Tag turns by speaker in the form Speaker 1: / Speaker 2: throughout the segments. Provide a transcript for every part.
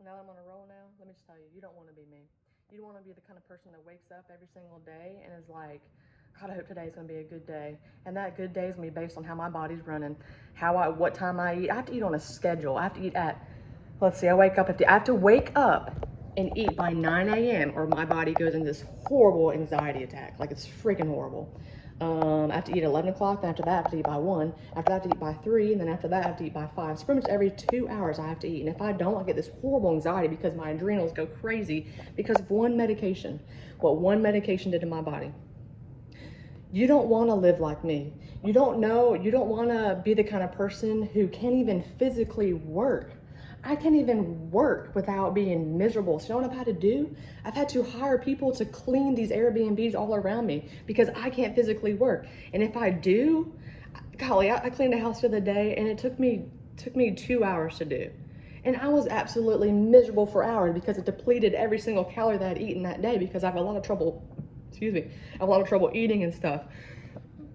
Speaker 1: Now that I'm on a roll now, let me just tell you, you don't want to be me. You don't want to be the kind of person that wakes up every single day and is like, God, I hope today's gonna be a good day. And that good day is gonna be based on how my body's running, what time I eat. I have to eat on a schedule. I have to eat at, let's see, I have to wake up and eat by 9 a.m. or my body goes into this horrible anxiety attack. Like it's freaking horrible. I have to eat at 11 o'clock, then after that I have to eat by 1, after that I have to eat by 3, and then after that I have to eat by 5. So pretty much every 2 hours I have to eat. And if I don't, I get this horrible anxiety because my adrenals go crazy because of one medication. What one medication did to my body. You don't want to live like me. You don't want to be the kind of person who can't even physically work. I can't even work without being miserable. So you know what I've had to do? I've had to hire people to clean these Airbnbs all around me because I can't physically work. And if I do, golly, I cleaned a house the other day and it took me 2 hours to do. And I was absolutely miserable for hours because it depleted every single calorie that I'd eaten that day because I have a lot of trouble, excuse me, I have a lot of trouble eating and stuff.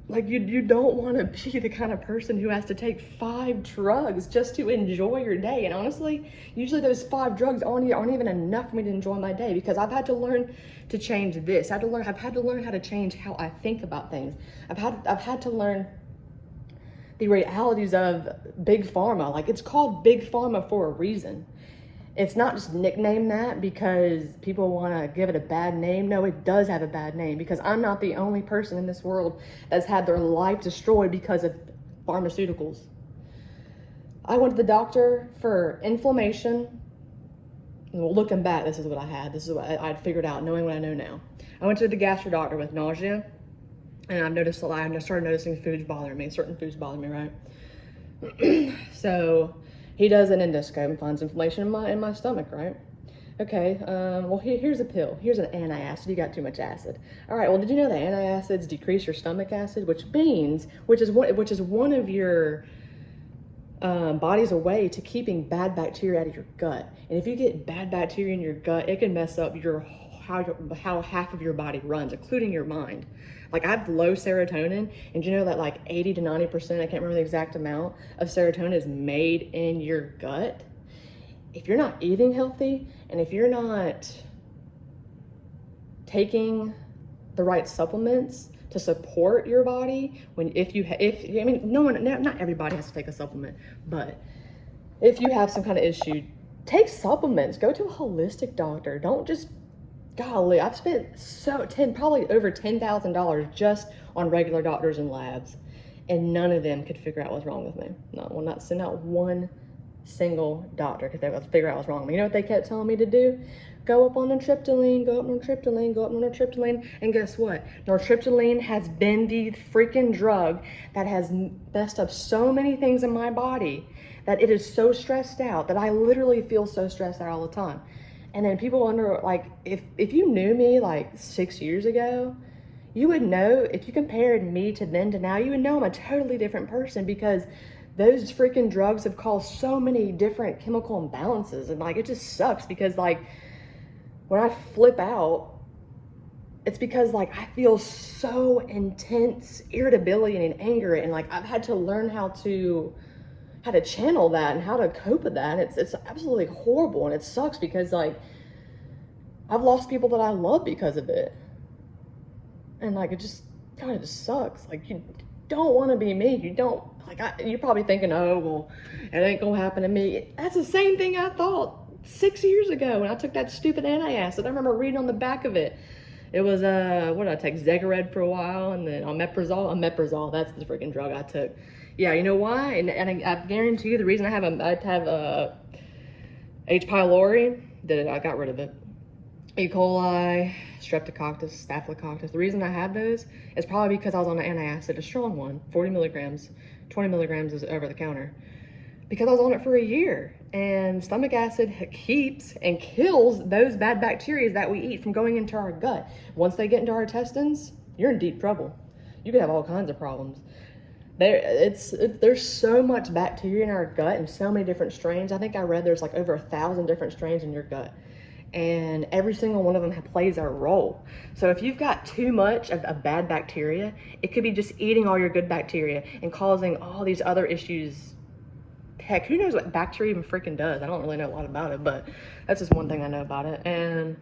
Speaker 1: Like you don't want to be the kind of person who has to take 5 drugs just to enjoy your day. And honestly, usually those 5 drugs aren't even enough for me to enjoy my day because I've had to learn to change this. I've had to learn how to change how I think about things. I've had to learn the realities of big pharma. Like it's called big pharma for a reason. It's not just nicknamed that because people want to give it a bad name. No, it does have a bad name because I'm not the only person in this world that's had their life destroyed because of pharmaceuticals. I went to the doctor for inflammation. Well, looking back, this is what I had. This is what I'd figured out, knowing what I know now. I went to the gastro doctor with nausea, and I started noticing foods bothering me. Certain foods bother me, right? So he does an endoscope and finds inflammation in my stomach, right? Okay, well, here's a pill. Here's an antacid. You got too much acid. All right, well, did you know that antacids decrease your stomach acid, which is one of your body's a way to keeping bad bacteria out of your gut. And if you get bad bacteria in your gut, it can mess up how half of your body runs, including your mind. Like I have low serotonin, and you know that like 80 to 90%, I can't remember the exact amount of serotonin is made in your gut. If you're not eating healthy, and if you're not taking the right supplements to support your body, not everybody has to take a supplement, but if you have some kind of issue, take supplements. Go to a holistic doctor. Don't just, golly, I've spent probably over $10,000 just on regular doctors and labs, and none of them could figure out what's wrong with me. Not one single doctor could figure out what's wrong with me. You know what they kept telling me to do? Go up on nortriptyline, go up nortriptyline, go up nortriptyline, and guess what? Nortriptyline has been the freaking drug that has messed up so many things in my body that it is so stressed out that I literally feel so stressed out all the time. And then people wonder, like, if you knew me like 6 years ago, you would know, if you compared me to then to now, you would know I'm a totally different person because those freaking drugs have caused so many different chemical imbalances. And like, it just sucks because like, when I flip out, it's because like I feel so intense irritability and anger, and like I've had to learn how to channel that and how to cope with that. And it's absolutely horrible, and it sucks because like I've lost people that I love because of it. And like it just sucks. Like you don't want to be me. You don't like you're probably thinking, oh well, it ain't gonna happen to me. That's the same thing I thought 6 years ago when I took that stupid antacid. I remember reading on the back of it. It was what did I take? Zegared for a while, and then omeprazole. That's the freaking drug I took. Yeah, you know why? And I guarantee you the reason I have H. pylori, that I got rid of it. E. coli, streptococcus, staphylococcus. The reason I have those is probably because I was on an antacid, a strong one, 40 milligrams. 20 milligrams is over the counter. Because I was on it for a year, and stomach acid keeps and kills those bad bacteria that we eat from going into our gut. Once they get into our intestines, you're in deep trouble. You could have all kinds of problems. There's so much bacteria in our gut and so many different strains. I think I read there's like over 1,000 different strains in your gut, and every single one of them plays a role. So if you've got too much of a bad bacteria, it could be just eating all your good bacteria and causing all these other issues heck, who knows what bacteria even freaking does? I don't really know a lot about it, but that's just one thing I know about it.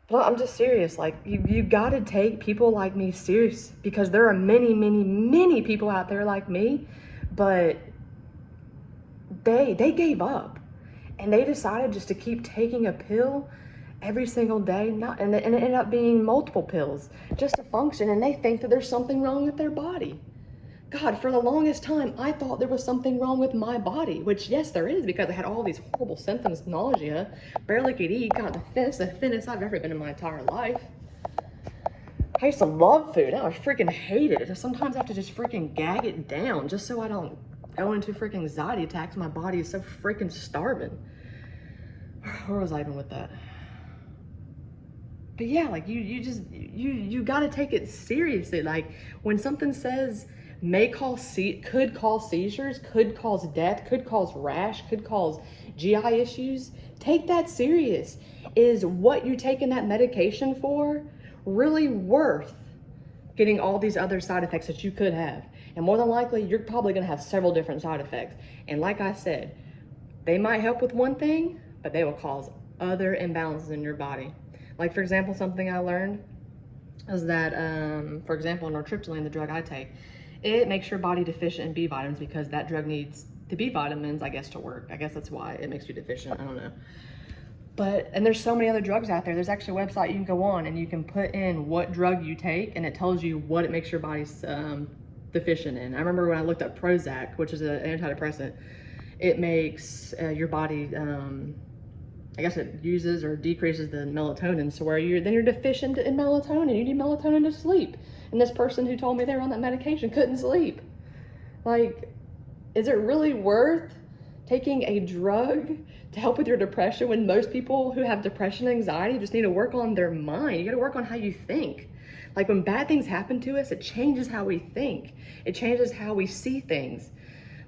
Speaker 1: But I'm just serious. Like, you gotta take people like me serious, because there are many, many, many people out there like me, but they gave up, and they decided just to keep taking a pill every single day, and it ended up being multiple pills just to function, and they think that there's something wrong with their body. God, for the longest time, I thought there was something wrong with my body, which, yes, there is, because I had all these horrible symptoms, nausea, barely could eat, got the thinnest I've ever been in my entire life. I used to love food. Now I freaking hate it. Sometimes I have to just freaking gag it down just so I don't go into freaking anxiety attacks. My body is so freaking starving. Where was I even with that? But yeah, like you gotta take it seriously. Like, when something says could cause seizures, could cause death, could cause rash, could cause GI issues, take that serious. Is what you're taking that medication for really worth getting all these other side effects that you could have? And more than likely, you're probably gonna have several different side effects. And like I said, they might help with one thing, but they will cause other imbalances in your body. Like, for example, something I learned is that, for example, nortriptyline, the drug I take, it makes your body deficient in B vitamins, because that drug needs the B vitamins, I guess, to work. I guess that's why it makes you deficient. I don't know. And there's so many other drugs out there. There's actually a website you can go on and you can put in what drug you take, and it tells you what it makes your body deficient in. I remember when I looked up Prozac, which is an antidepressant, it makes your body, I guess it uses or decreases the melatonin, so where you're deficient in melatonin. You need melatonin to sleep. And this person who told me they were on that medication couldn't sleep. Like, is it really worth taking a drug to help with your depression, when most people who have depression and anxiety just need to work on their mind? You gotta work on how you think. Like, when bad things happen to us, it changes how we think. It changes how we see things.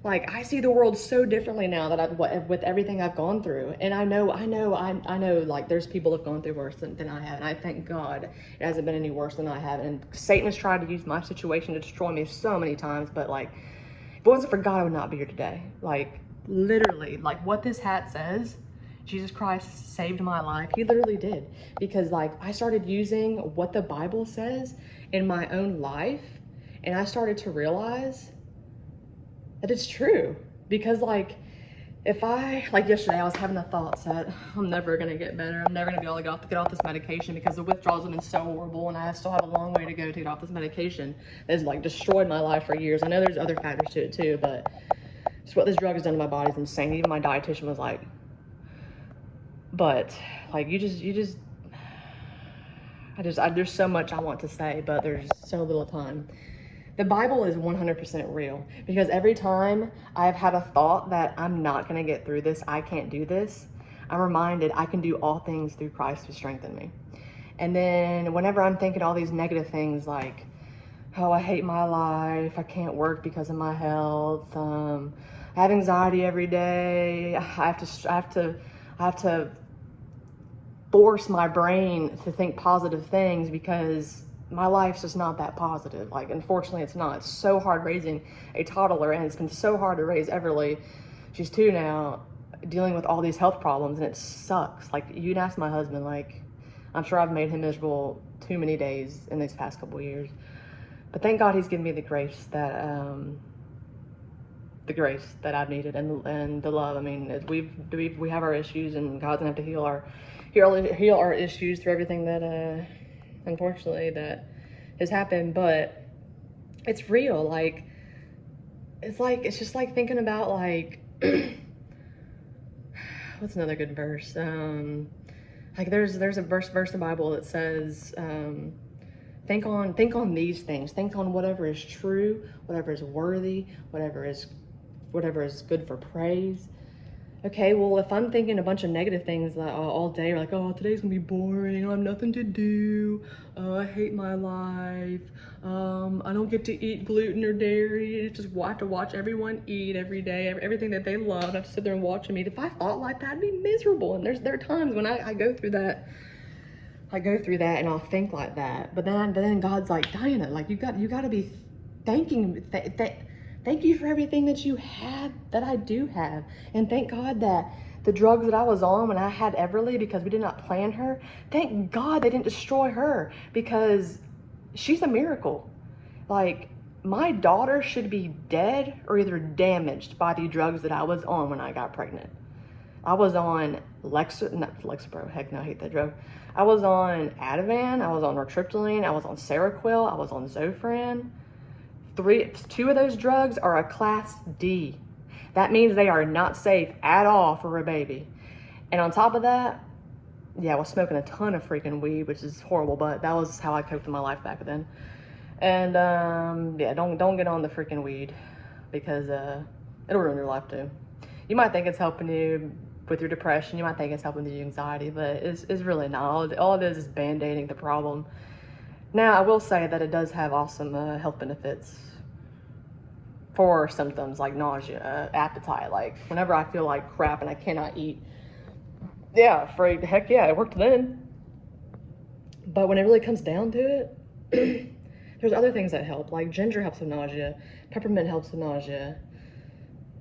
Speaker 1: Like, I see the world so differently now that with everything I've gone through. And I know, like, there's people who've gone through worse than I have. And I thank God it hasn't been any worse than I have. And Satan has tried to use my situation to destroy me so many times. But, like, if it wasn't for God, I would not be here today. Like, literally, like what this hat says, Jesus Christ saved my life. He literally did. Because, like, I started using what the Bible says in my own life. And I started to realize that it's true. Because, like, like yesterday, I was having the thoughts that I'm never gonna get better. I'm never gonna be able to get off this medication, because the withdrawals have been so horrible, and I still have a long way to go to get off this medication that has, like, destroyed my life for years. I know there's other factors to it too, but just what this drug has done to my body is insane. Even my dietitian was like, but, like, there's so much I want to say, but there's so little time. The Bible is 100% real, because every time I've had a thought that I'm not going to get through this, I can't do this, I'm reminded I can do all things through Christ who strengthened me. And then whenever I'm thinking all these negative things, like, oh, I hate my life, I can't work because of my health, I have anxiety every day, I have to force my brain to think positive things, because my life's just not that positive. Like, unfortunately, it's not. It's so hard raising a toddler, and it's been so hard to raise Everly. She's 2 now, dealing with all these health problems, and it sucks. Like, you can ask my husband, like, I'm sure I've made him miserable too many days in these past couple of years. But thank God he's given me the grace that I've needed, and the love. I mean, we have our issues, and God's gonna have to heal our issues through everything that unfortunately that has happened. But it's real. Like, it's just like thinking about, like, what's another good verse? Like, there's a verse in the Bible that says, think on these things. Think on whatever is true, whatever is worthy, whatever is good for praise. Okay, well, if I'm thinking a bunch of negative things all day, like, oh, today's gonna be boring, I have nothing to do, I hate my life, I don't get to eat gluten or dairy, I have to watch everyone eat every day, everything that they love, I have to sit there and watch them eat. If I thought like that, I'd be miserable. And there are times when I go through that, and I'll think like that. But then God's like, Diana, like, you got to be Thank you for everything that you have, that I do have. And thank God that the drugs that I was on when I had Everly, because we did not plan her, thank God they didn't destroy her, because she's a miracle. Like, my daughter should be dead or either damaged by the drugs that I was on when I got pregnant. I was on Lexapro, heck no, I hate that drug. I was on Ativan, I was on nortriptyline, I was on Seroquel, I was on Zofran. Two of those drugs are a class D. That means they are not safe at all for a baby. And on top of that, yeah, I was smoking a ton of freaking weed, which is horrible, but that was how I coped in my life back then. And yeah, don't get on the freaking weed, because it'll ruin your life too. You might think it's helping you with your depression, you might think it's helping with your anxiety, but it's really not. All it is band-aiding the problem. Now, I will say that it does have awesome health benefits for symptoms like nausea, appetite. Like, whenever I feel like crap and I cannot eat, yeah, heck yeah, it worked then. But when it really comes down to it, there's other things that help. Like, ginger helps with nausea, peppermint helps with nausea,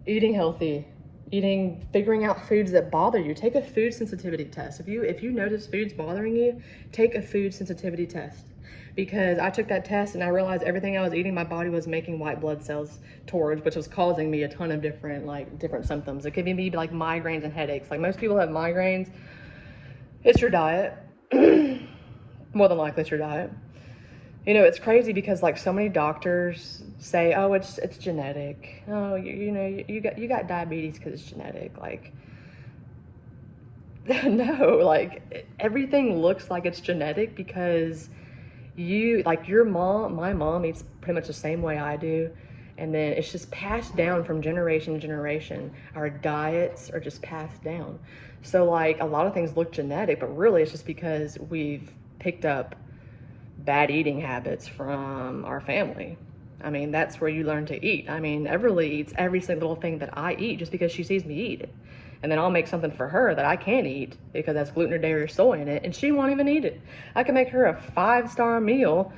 Speaker 1: eating healthy, figuring out foods that bother you. Take a food sensitivity test. If you notice foods bothering you, take a food sensitivity test. Because I took that test and I realized everything I was eating, my body was making white blood cells towards, which was causing me a ton of different symptoms. It could be like migraines and headaches. Like, most people have migraines. It's your diet. More than likely it's your diet. You know, it's crazy because, like, so many doctors say, oh, it's genetic. Oh, you got diabetes because it's genetic. Like, no, like, everything looks like it's genetic because my mom eats pretty much the same way I do. And then it's just passed down from generation to generation. Our diets are just passed down. So, like, a lot of things look genetic, but really it's just because we've picked up bad eating habits from our family. I mean, that's where you learn to eat. I mean, Everly eats every single thing that I eat just because she sees me eat it. And then I'll make something for her that I can't eat because that's gluten or dairy or soy in it, and she won't even eat it. I can make her a 5-star meal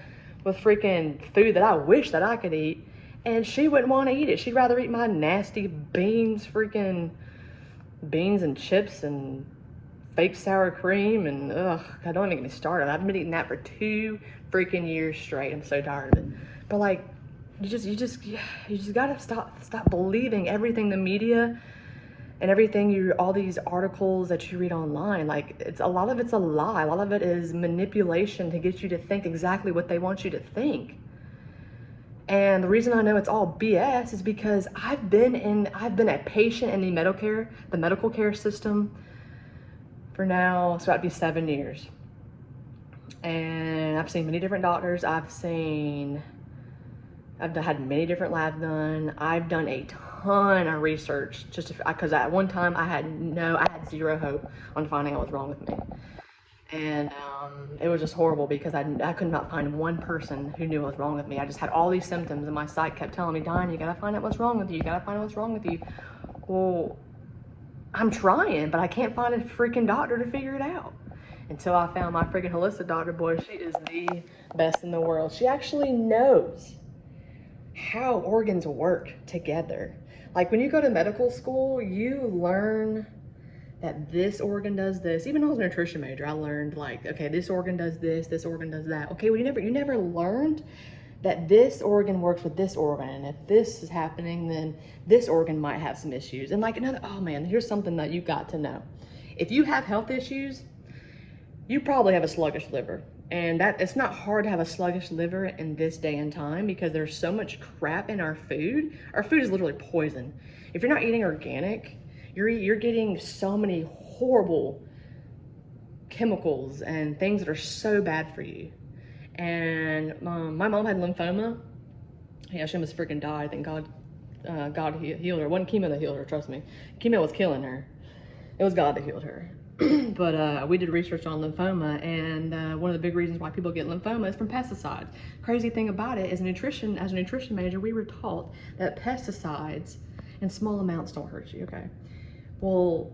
Speaker 1: with freaking food that I wish that I could eat, and she wouldn't want to eat it. She'd rather eat my nasty freaking beans and chips and fake sour cream, and ugh, God, don't even get me started. I've been eating that for 2 freaking years straight. I'm so tired of it. But, like, you just gotta stop believing everything the media and everything all these articles that you read online. Like, a lot of it's a lie. A lot of it is manipulation to get you to think exactly what they want you to think. And the reason I know it's all BS is because I've been a patient in the medical care system for now, it's about to be 7 years. And I've seen many different doctors. I've had many different labs done. I've done a ton of research just because at one time I had zero hope on finding out what was wrong with me. And it was just horrible because I could not find one person who knew what was wrong with me. I just had all these symptoms, and my psych kept telling me, Diane, you gotta find out what's wrong with you. You gotta find out what's wrong with you. Well, I'm trying, but I can't find a freaking doctor to figure it out. Until I found my freaking holistic doctor. Boy, she is the best in the world. She actually knows how organs work together. Like, when you go to medical school, you learn that this organ does this. Even though I was a nutrition major, I learned, like, okay, this organ does this organ does that. Okay, well, you never learned that this organ works with this organ, and if this is happening, then this organ might have some issues. And, like, oh man, here's something that you got to know. If you have health issues, you probably have a sluggish liver. And it's not hard to have a sluggish liver in this day and time because there's so much crap in our food. Our food is literally poison. If you're not eating organic, you're getting so many horrible chemicals and things that are so bad for you. And my mom had lymphoma. Yeah, she almost freaking died. Thank God healed her. It wasn't chemo that healed her, trust me. Chemo was killing her. It was God that healed her. But we did research on lymphoma, and one of the big reasons why people get lymphoma is from pesticides. Crazy thing about it is as a nutrition major, we were taught that pesticides in small amounts don't hurt you, okay? Well,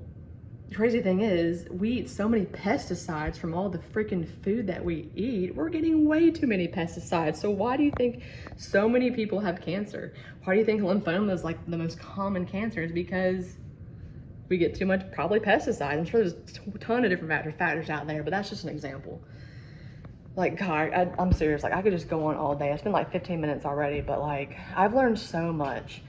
Speaker 1: The crazy thing is, we eat so many pesticides from all the freaking food that we eat. We're getting way too many pesticides. So why do you think so many people have cancer? Why do you think lymphoma is like the most common cancer? Is because we get too much, probably pesticides. I'm sure there's a ton of different factors out there, but that's just an example. Like, God, I'm serious. Like, I could just go on all day. It's been like 15 minutes already, but like, I've learned so much.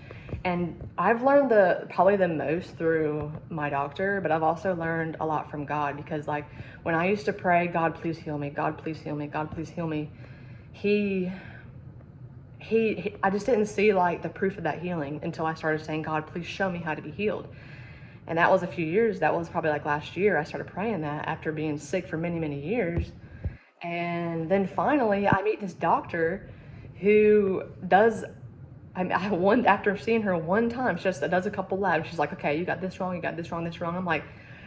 Speaker 1: And I've learned probably the most through my doctor, but I've also learned a lot from God, because like when I used to pray, God, please heal me, God, please heal me, God, please heal me, I just didn't see like the proof of that healing until I started saying, God, please show me how to be healed. And that was a few years. That was probably like last year I started praying that, after being sick for many, many years. And then finally I meet this doctor who does, after seeing her one time, she just does a couple labs. She's like, okay, you got this wrong, you got this wrong, this wrong. I'm like,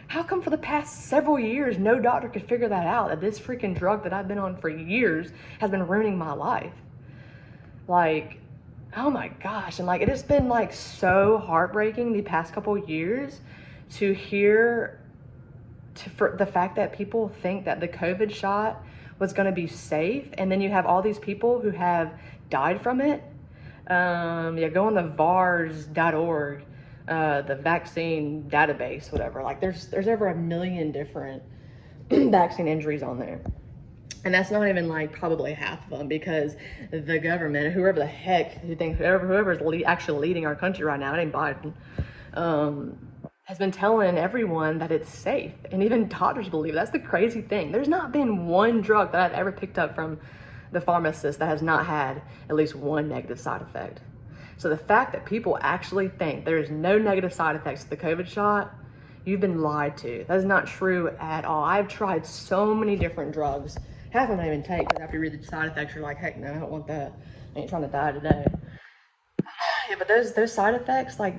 Speaker 1: how come for the past several years no doctor could figure that out, that this freaking drug that I've been on for years has been ruining my life? Like, oh my gosh. And like, it has been like so heartbreaking the past couple years to hear for the fact that people think that the COVID shot was going to be safe, and then you have all these people who have died from it. Yeah, go on the VARS.org, the vaccine database, whatever. Like, there's over 1 million different vaccine injuries on there. And that's not even like probably half of them, because the government, whoever the heck you think, whoever's actually leading our country right now, it ain't Biden, has been telling everyone that it's safe. And even doctors believe it. That's the crazy thing. There's not been one drug that I've ever picked up from the pharmacist that has not had at least one negative side effect. So the fact that people actually think there's no negative side effects to the COVID shot, you've been lied to. That is not true at all. I've tried so many different drugs. Half of them I don't even take, because after you read the side effects, you're like, heck no, I don't want that. I ain't trying to die today. Yeah, but those side effects, like,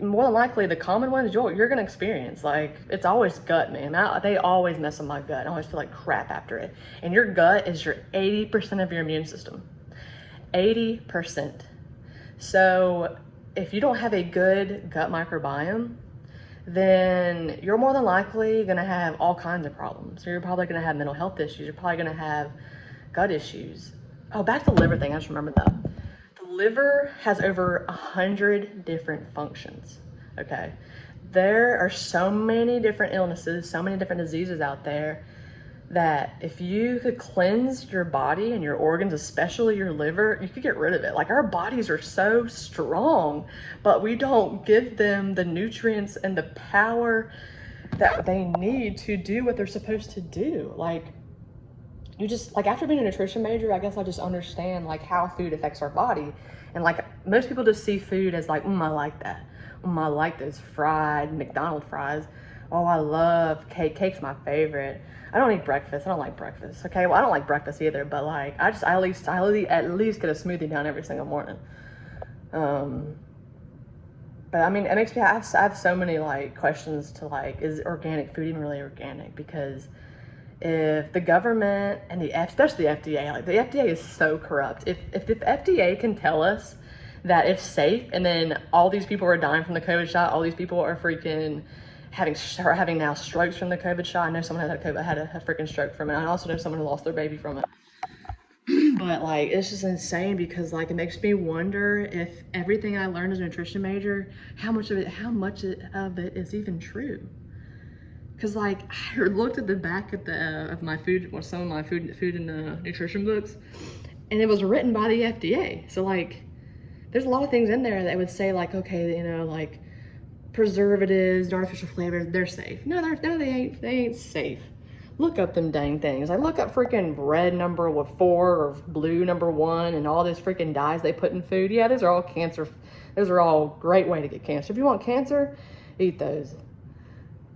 Speaker 1: more than likely the common ones you're gonna experience. Like, it's always gut, man. They always mess with my gut. I always feel like crap after it. And your gut is your 80% of your immune system. 80%. So if you don't have a good gut microbiome, then you're more than likely gonna have all kinds of problems. So you're probably gonna have mental health issues. You're probably gonna have gut issues. Oh, back to the liver thing, I just remembered that. The liver has over 100 different functions, okay? There are so many different illnesses, so many different diseases out there, that if you could cleanse your body and your organs, especially your liver, you could get rid of it. Like, our bodies are so strong, but we don't give them the nutrients and the power that they need to do what they're supposed to do. Like, you just, like, after being a nutrition major, I guess I just understand like how food affects our body. And like, most people just see food as like, I like that. I like those fried McDonald's fries. Oh, I love cake. Cake's my favorite. I don't eat breakfast. I don't like breakfast. Okay, well, I don't like breakfast either, but like, I at least get a smoothie down every single morning. But I mean, it makes me, I have so many like questions to like, is organic food even really organic? Because if the government and especially the FDA, like, the FDA is so corrupt. If the FDA can tell us that it's safe, and then all these people are dying from the COVID shot, all these people are freaking having now strokes from the COVID shot. I know someone had a freaking stroke from it. I also know someone who lost their baby from it. But like, it's just insane, because like, it makes me wonder if everything I learned as a nutrition major, how much of it is even true. Because like, I looked at the back of my food, or some of my food and nutrition books, and it was written by the FDA. So like, there's a lot of things in there that would say like, okay, you know, like preservatives, artificial flavors, they're safe. No, they ain't safe. Look up them dang things. I look up freaking red number 4 or blue number 1 and all those freaking dyes they put in food. Yeah, those are all cancer. Those are all great way to get cancer. If you want cancer, eat those.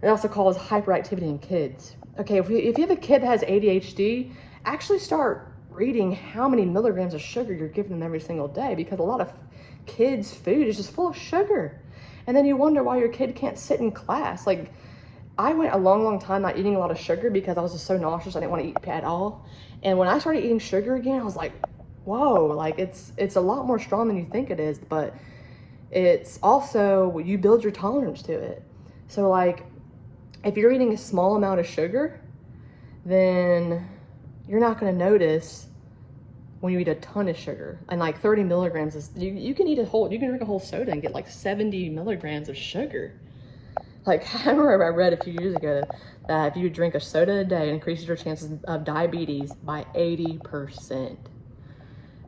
Speaker 1: It also causes hyperactivity in kids. Okay, if you have a kid that has ADHD, actually start reading how many milligrams of sugar you're giving them every single day, because a lot of kids' food is just full of sugar. And then you wonder why your kid can't sit in class. Like, I went a long time not eating a lot of sugar because I was just so nauseous. I didn't want to eat at all. And when I started eating sugar again, I was like, whoa, like it's a lot more strong than you think it is, but it's also, you build your tolerance to it. So like, If you're eating a small amount of sugar, then you're not going to notice when you eat a ton of sugar. And like 30 milligrams is, you can drink a whole soda and get like 70 milligrams of sugar. Like, I remember I read a few years ago that if you drink a soda a day, it increases your chances of diabetes by 80%.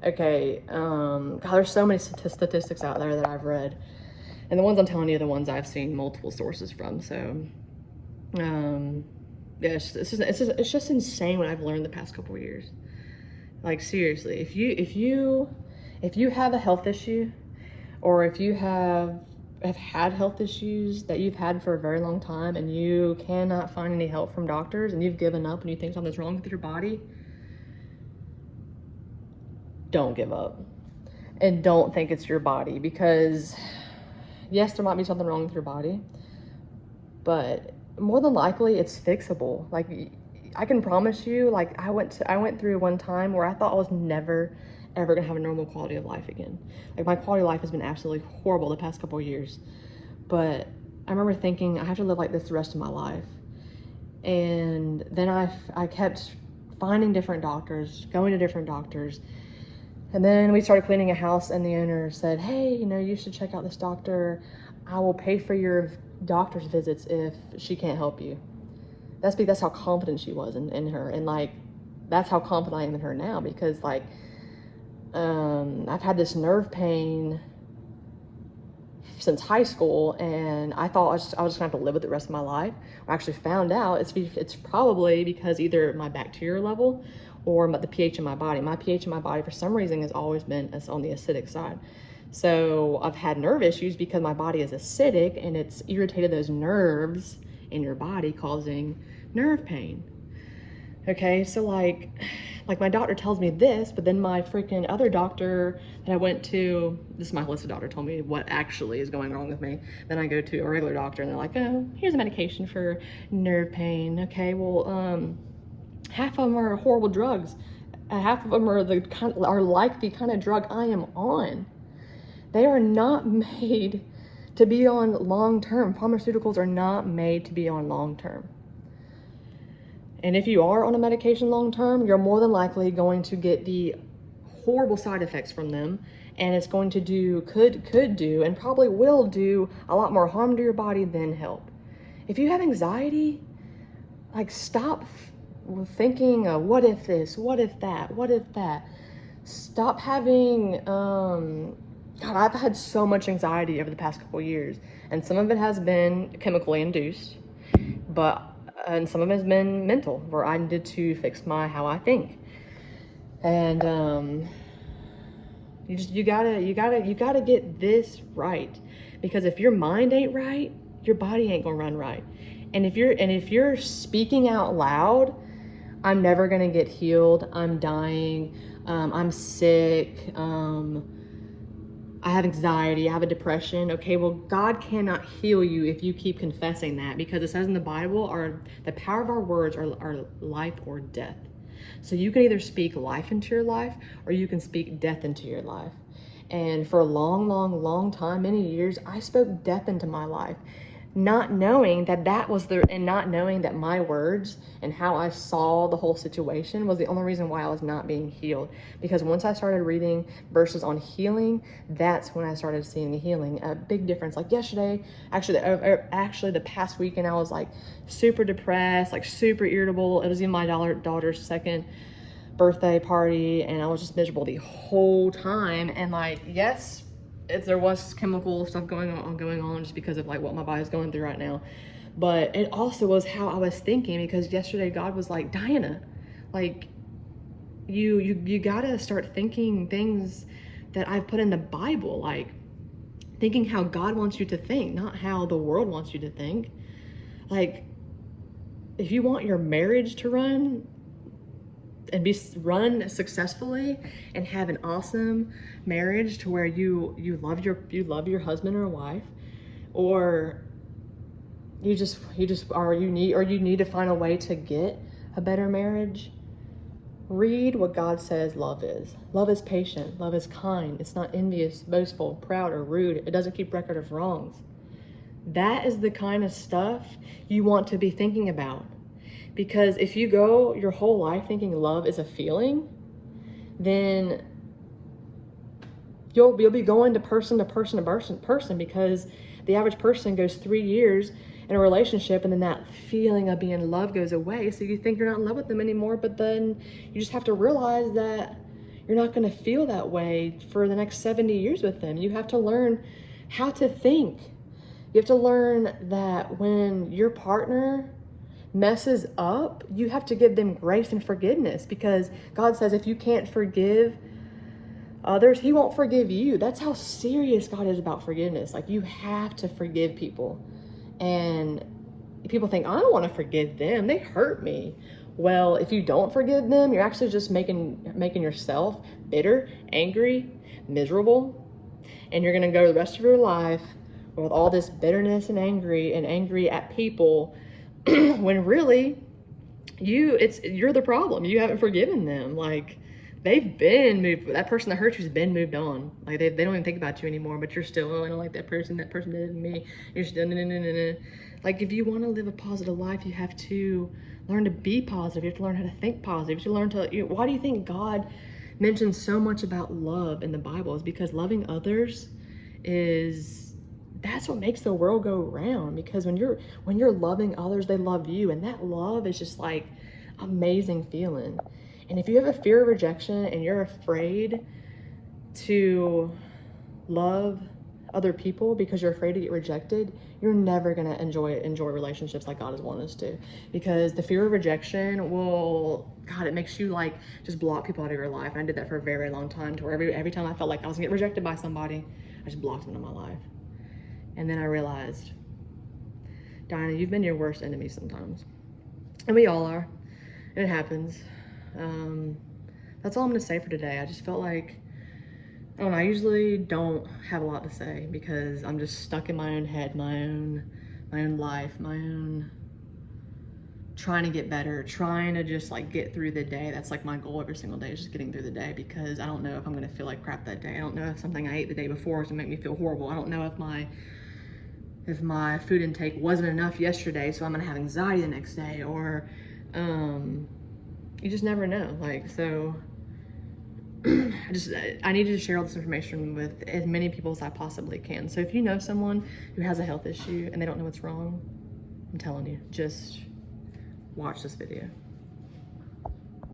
Speaker 1: Okay, God, there's so many statistics out there that I've read. And the ones I'm telling you are the ones I've seen multiple sources from. So, yeah, it's just insane what I've learned the past couple of years. Like, seriously, if you have a health issue, or if you have had health issues that you've had for a very long time and you cannot find any help from doctors and you've given up and you think something's wrong with your body, don't give up. And don't think it's your body, because yes, there might be something wrong with your body, but more than likely it's fixable. Like, I can promise you, like, I went through one time where I thought I was never ever gonna have a normal quality of life again. Like, my quality of life has been absolutely horrible the past couple of years. But I remember thinking, I have to live like this the rest of my life. And then I kept finding different doctors, going to different doctors. And then we started cleaning a house, and the owner said, hey, you should check out this doctor. I will pay for your doctor's visits if she can't help you. That's how confident she was in her. And like, that's how confident I am in her now, because like, I've had this nerve pain since high school, and I thought I was just gonna have to live with it the rest of my life. I actually found out it's probably because either my bacterial level or the pH in my body. My pH in my body, for some reason, has always been on the acidic side. So I've had nerve issues because my body is acidic, and it's irritated those nerves in your body, causing nerve pain. Okay, so like my doctor tells me this, but then my freaking other doctor that I went to, this is my holistic doctor, told me what actually is going wrong with me. Then I go to a regular doctor, and they're like, oh, here's a medication for nerve pain. Okay, well, half of them are horrible drugs. Half of them are like the kind of drug I am on. They are not made to be on long term. Pharmaceuticals are not made to be on long term. And if you are on a medication long term, you're more than likely going to get the horrible side effects from them, and it's going to could do, and probably will do a lot more harm to your body than help. If you have anxiety, like, stop thinking, what if this, what if that, what if that. Stop having, God, I've had so much anxiety over the past couple of years, and some of it has been chemically induced, and some of it has been mental, where I needed to fix how I think. And you gotta get this right, because if your mind ain't right, your body ain't gonna run right. And if you're speaking out loud, I'm never gonna get healed, I'm dying, I'm sick, I have anxiety, I have a depression. Okay, well, God cannot heal you if you keep confessing that, because it says in the Bible, the power of our words are life or death. So you can either speak life into your life, or you can speak death into your life. And for a long time, many years, I spoke death into my life, not knowing that not knowing that my words and how I saw the whole situation was the only reason why I was not being healed. Because once I started reading verses on healing, that's when I started seeing the healing. A big difference. Like yesterday, actually the past weekend, I was like super depressed, like super irritable. It was even my daughter's second birthday party, and I was just miserable the whole time. And like, yes, if there was chemical stuff going on just because of like what my body's going through right now, but it also was how I was thinking, because yesterday God was like, Diana, like, you gotta start thinking things that I've put in the Bible, like thinking how God wants you to think, not how the world wants you to think. Like, if you want your marriage to run and run successfully and have an awesome marriage to where you love your husband or wife, or you need to find a way to get a better marriage, read what God says love is. Love is patient, love is kind, it's not envious, boastful, proud, or rude, it doesn't keep record of wrongs. That is the kind of stuff you want to be thinking about. Because if you go your whole life thinking love is a feeling, then you'll be going to person to person to person, because the average person goes 3 years in a relationship and then that feeling of being in love goes away. So you think you're not in love with them anymore, but then you just have to realize that you're not going to feel that way for the next 70 years with them. You have to learn how to think. You have to learn that when your partner messes up, you have to give them grace and forgiveness, because God says if you can't forgive others, he won't forgive you. That's how serious God is about forgiveness. Like, you have to forgive people. And people think, I don't want to forgive them, they hurt me. Well, if you don't forgive them, you're actually just making yourself bitter, angry, miserable, and you're going to go the rest of your life with all this bitterness and angry at people when really you're the problem. You haven't forgiven them. Like, they've been moved. That person that hurt you's been moved on. Like, they don't even think about you anymore, but you're still, oh, I don't like that person did it to me. You're still, no. Like, if you want to live a positive life, you have to learn to be positive. You have to learn how to think positive. You have to learn to, why do you think God mentions so much about love in the Bible? Is because loving others that's what makes the world go round. Because when you're loving others, they love you, and that love is just like amazing feeling. And if you have a fear of rejection and you're afraid to love other people because you're afraid to get rejected, you're never going to enjoy relationships like God has wanted us to. Because the fear of rejection it makes you like just block people out of your life. And I did that for a very long time, to where every time I felt like I was gonna get rejected by somebody, I just blocked them in my life. And then I realized, Diana, you've been your worst enemy sometimes. And we all are. And it happens. That's all I'm going to say for today. I just felt like, I don't know, I usually don't have a lot to say because I'm just stuck in my own head, my own life, my own trying to get better, trying to just like get through the day. That's like my goal every single day, is just getting through the day, because I don't know if I'm going to feel like crap that day. I don't know if something I ate the day before is going to make me feel horrible. I don't know if my food intake wasn't enough yesterday, so I'm gonna have anxiety the next day, or you just never know. Like, so I needed to share all this information with as many people as I possibly can. So if you know someone who has a health issue and they don't know what's wrong, I'm telling you, just watch this video.